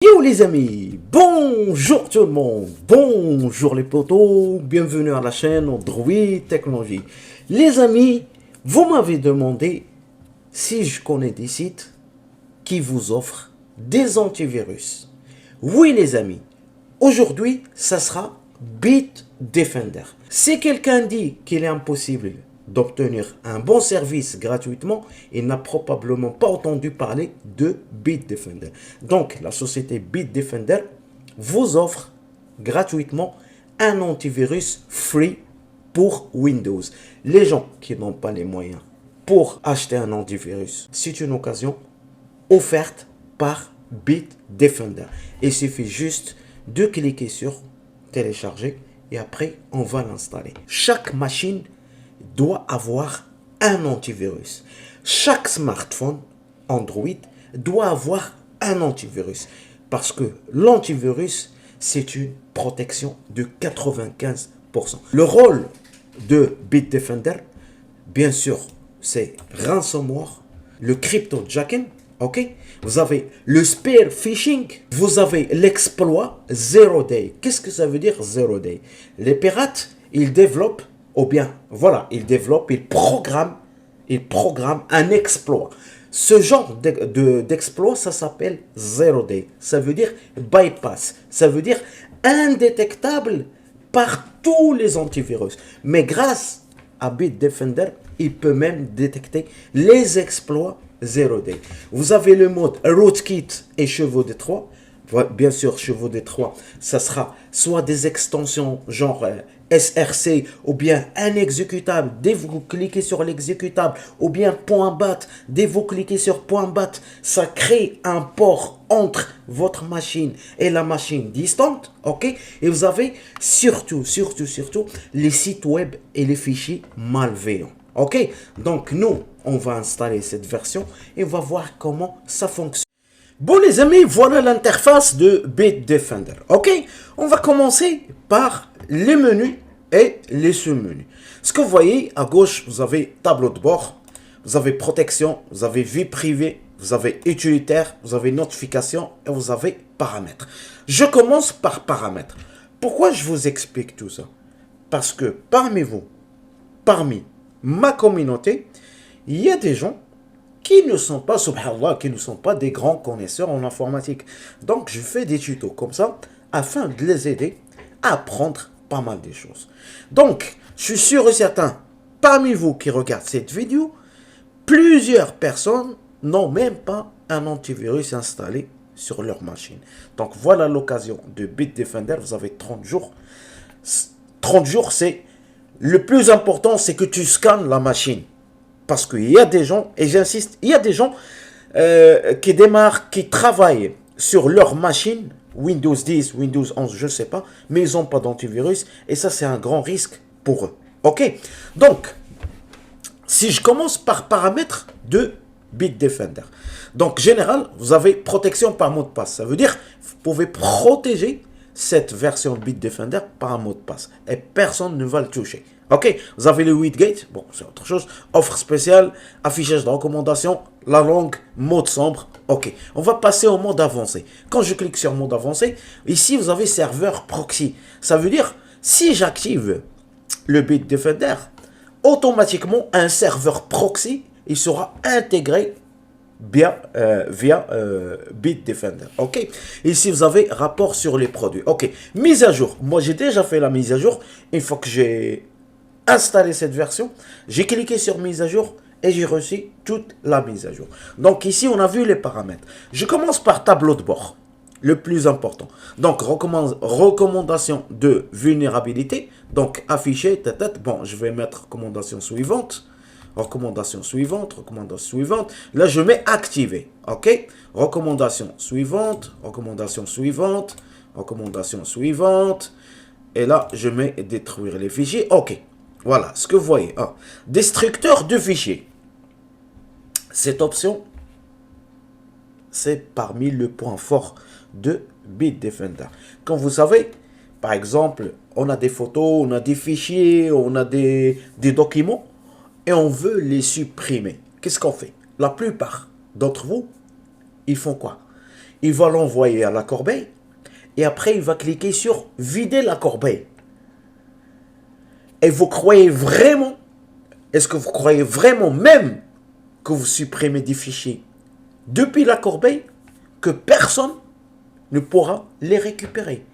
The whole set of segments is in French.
Yo les amis, bonjour tout le monde, bonjour les potos, bienvenue à la chaîne Android Technologie. Les amis, vous m'avez demandé si je connais des sites qui vous offrent des antivirus. Oui les amis, aujourd'hui ça sera Bitdefender. Si quelqu'un dit qu'il est impossible d'obtenir un bon service gratuitement, il n'a probablement pas entendu parler de Bitdefender. Donc, la société Bitdefender vous offre gratuitement un antivirus free pour Windows. Les gens qui n'ont pas les moyens pour acheter un antivirus, c'est une occasion offerte par Bitdefender. Il suffit juste de cliquer sur télécharger et après on va l'installer. Chaque machine doit avoir un antivirus. Chaque smartphone Android doit avoir un antivirus. Parce que l'antivirus, c'est une protection de 95%. Le rôle de Bitdefender, bien sûr, c'est ransomware, le cryptojacking, ok? Vous avez le spear phishing, vous avez l'exploit Zero Day. Qu'est-ce que ça veut dire Zero Day? Les pirates, ils développent, ou bien, voilà, ils développent, ils programment un exploit. Ce genre d'exploit, ça s'appelle Zero Day. Ça veut dire bypass. Ça veut dire indétectable par tous les antivirus. Mais grâce à Bitdefender, il peut même détecter les exploits Zero Day. Vous avez le mode Rootkit et Chevaux de Troie. Bien sûr, Chevaux de Troie, ça sera soit des extensions genre SRC ou bien un exécutable. Dès que vous cliquez sur l'exécutable ou bien .bat, dès que vous cliquez sur .bat, ça crée un port entre votre machine et la machine distante, ok? Et vous avez surtout les sites web et les fichiers malveillants, ok? Donc nous, on va installer cette version et on va voir comment ça fonctionne. Bon les amis, voilà l'interface de Bitdefender. Ok, on va commencer par les menus et les sous-menus. Ce que vous voyez à gauche, vous avez tableau de bord, vous avez protection, vous avez vie privée, vous avez utilitaire, vous avez notification et vous avez paramètres. Je commence par paramètres. Pourquoi je vous explique tout ça? Parce que parmi vous, parmi ma communauté, il y a des gens qui ne sont pas, subhanallah, qui ne sont pas des grands connaisseurs en informatique. Donc, je fais des tutos comme ça, afin de les aider à apprendre pas mal de choses. Donc, je suis sûr et certain, parmi vous qui regardent cette vidéo, plusieurs personnes n'ont même pas un antivirus installé sur leur machine. Donc, voilà l'occasion de Bitdefender. Vous avez 30 jours. 30 jours, c'est le plus important, c'est que tu scannes la machine. Parce qu'il y a des gens, et j'insiste, il y a des gens qui démarrent, qui travaillent sur leur machine, Windows 10, Windows 11, je ne sais pas, mais ils n'ont pas d'antivirus, et ça c'est un grand risque pour eux. Ok? Donc, si je commence par paramètres de Bitdefender. Donc, général, vous avez protection par mot de passe. Ça veut dire, vous pouvez protéger cette version de Bitdefender par un mot de passe. Et personne ne va le toucher. Ok, vous avez le widget, bon, c'est autre chose. Offre spéciale, affichage de recommandation, la langue, mode sombre. Ok, on va passer au mode avancé. Quand je clique sur mode avancé, ici vous avez serveur proxy. Ça veut dire, si j'active le Bitdefender, automatiquement un serveur proxy, il sera intégré via Bitdefender. Ok. Ici, vous avez rapport sur les produits. Ok. Mise à jour. Moi, j'ai déjà fait la mise à jour. Une fois que j'ai installé cette version, j'ai cliqué sur mise à jour et j'ai reçu toute la mise à jour. Donc ici, on a vu les paramètres. Je commence par tableau de bord. Le plus important. Donc, recommandation de vulnérabilité. Donc, afficher, bon, je vais mettre recommandation suivante. Recommandation suivante, recommandation suivante. Là, je mets activer. OK? Recommandation suivante, recommandation suivante, recommandation suivante. Et là, je mets détruire les fichiers. OK. Voilà ce que vous voyez. Ah. Destructeur de fichiers. Cette option, c'est parmi le point fort de Bitdefender. Quand vous savez, par exemple, on a des photos, on a des fichiers, on a des documents et on veut les supprimer. Qu'est-ce qu'on fait? La plupart d'entre vous, ils font quoi? il va l'envoyer à la corbeille et après il va cliquer sur vider la corbeille. Et vous croyez vraiment, est-ce que vous croyez vraiment même que vous supprimez des fichiers depuis la corbeille que personne ne pourra les récupérer?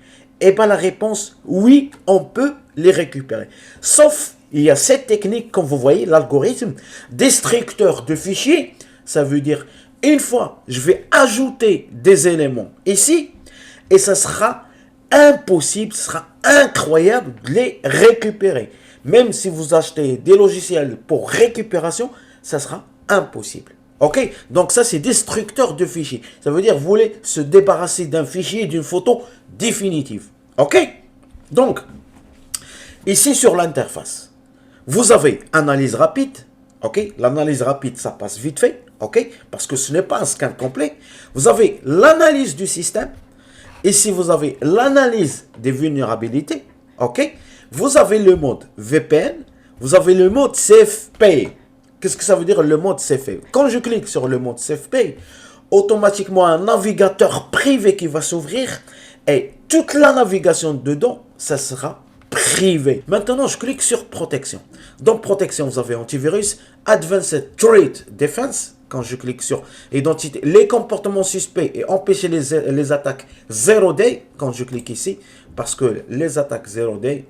Eh bien la réponse, oui, on peut les récupérer. Sauf, il y a cette technique, comme vous voyez, l'algorithme destructeur de fichiers. Ça veut dire, une fois, je vais ajouter des éléments ici, et ça sera impossible, ce sera incroyable de les récupérer. Même si vous achetez des logiciels pour récupération, ça sera impossible. Ok? Donc ça, c'est destructeur de fichiers. Ça veut dire, vous voulez se débarrasser d'un fichier, d'une photo définitive. Ok? Donc, ici sur l'interface, vous avez analyse rapide. Ok? L'analyse rapide, ça passe vite fait. Ok? Parce que ce n'est pas un scan complet. Vous avez l'analyse du système. Ici, vous avez l'analyse des vulnérabilités. Ok? Vous avez le mode VPN. Vous avez le mode SafePay. Qu'est-ce que ça veut dire le mode SafePay? Quand je clique sur le mode SafePay, automatiquement un navigateur privé qui va s'ouvrir et toute la navigation dedans, ça sera privé. Maintenant, je clique sur protection. Dans protection, vous avez antivirus, Advanced Threat Defense. Quand je clique sur identité, les comportements suspects et empêcher les attaques 0 day, quand je clique ici, parce que les attaques 0 day,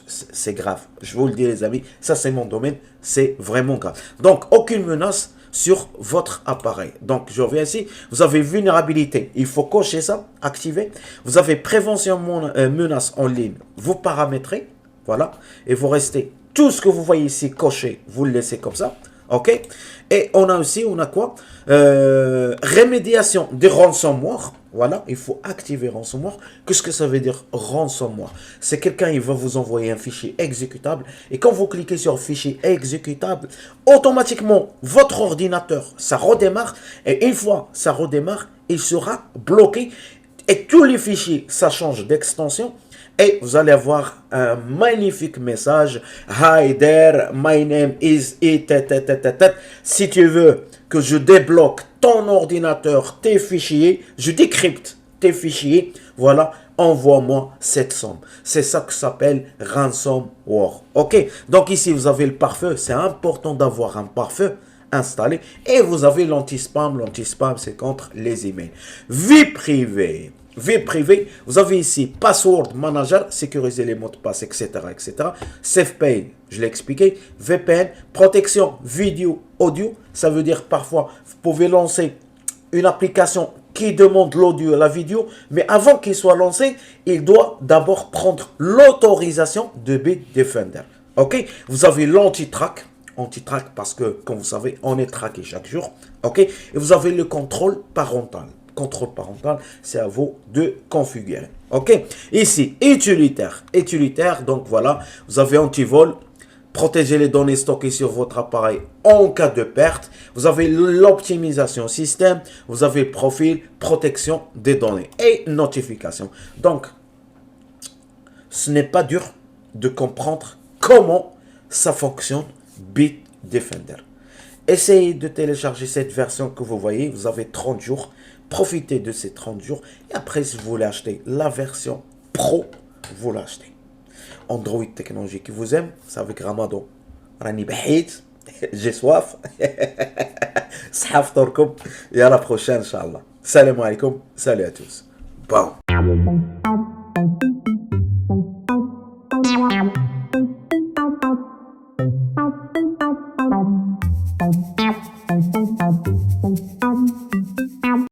c'est grave. Je vous le dis les amis, ça c'est mon domaine, c'est vraiment grave. Donc, aucune menace sur votre appareil. Donc, je reviens ici, vous avez vulnérabilité, il faut cocher ça, activer. Vous avez prévention menace en ligne, vous paramétrez, voilà, et vous restez, tout ce que vous voyez ici coché, vous le laissez comme ça. Ok? Et on a aussi, on a quoi? Rémédiation des ransomware. Voilà, il faut activer ransomware. Qu'est-ce que ça veut dire ransomware? C'est quelqu'un, il va vous envoyer un fichier exécutable. Et quand vous cliquez sur fichier exécutable, automatiquement, votre ordinateur, ça redémarre. Et une fois ça redémarre, il sera bloqué. Et tous les fichiers, ça change d'extension. Et vous allez avoir un magnifique message. Hi there, my name is it. Si tu veux que je débloque ton ordinateur, tes fichiers, je décrypte tes fichiers, voilà, envoie-moi cette somme. C'est ça que s'appelle ransomware. Ok? Donc ici, vous avez le pare-feu. C'est important d'avoir un pare-feu installé. Et vous avez l'anti-spam. L'anti-spam, c'est contre les emails. Vie privée. Vie privée, vous avez ici Password Manager, sécuriser les mots de passe, etc. etc. SafePay, je l'ai expliqué. VPN, protection vidéo, audio. Ça veut dire parfois, vous pouvez lancer une application qui demande l'audio et la vidéo, mais avant qu'il soit lancé, il doit d'abord prendre l'autorisation de Bitdefender. Ok? Vous avez l'anti-track. Anti-track parce que, comme vous savez, on est traqué chaque jour. Ok? Et vous avez le contrôle parental. Contrôle parental, c'est à vous de configurer. Ok? Ici, utilitaire. Utilitaire, donc voilà, vous avez antivol, protéger les données stockées sur votre appareil en cas de perte. Vous avez l'optimisation système, vous avez profil, protection des données et notification. Donc, ce n'est pas dur de comprendre comment ça fonctionne Bitdefender. Essayez de télécharger cette version que vous voyez, vous avez 30 jours. Profitez de ces 30 jours. Et après, si vous voulez acheter la version Pro, vous l'achetez. Android Technologie qui vous aime, c'est avec Ramadan. Rani Bahid, j'ai soif. Sahaf Torkoum. Et à la prochaine, Inch'Allah. Salam alaikum. Salut à tous. Bon.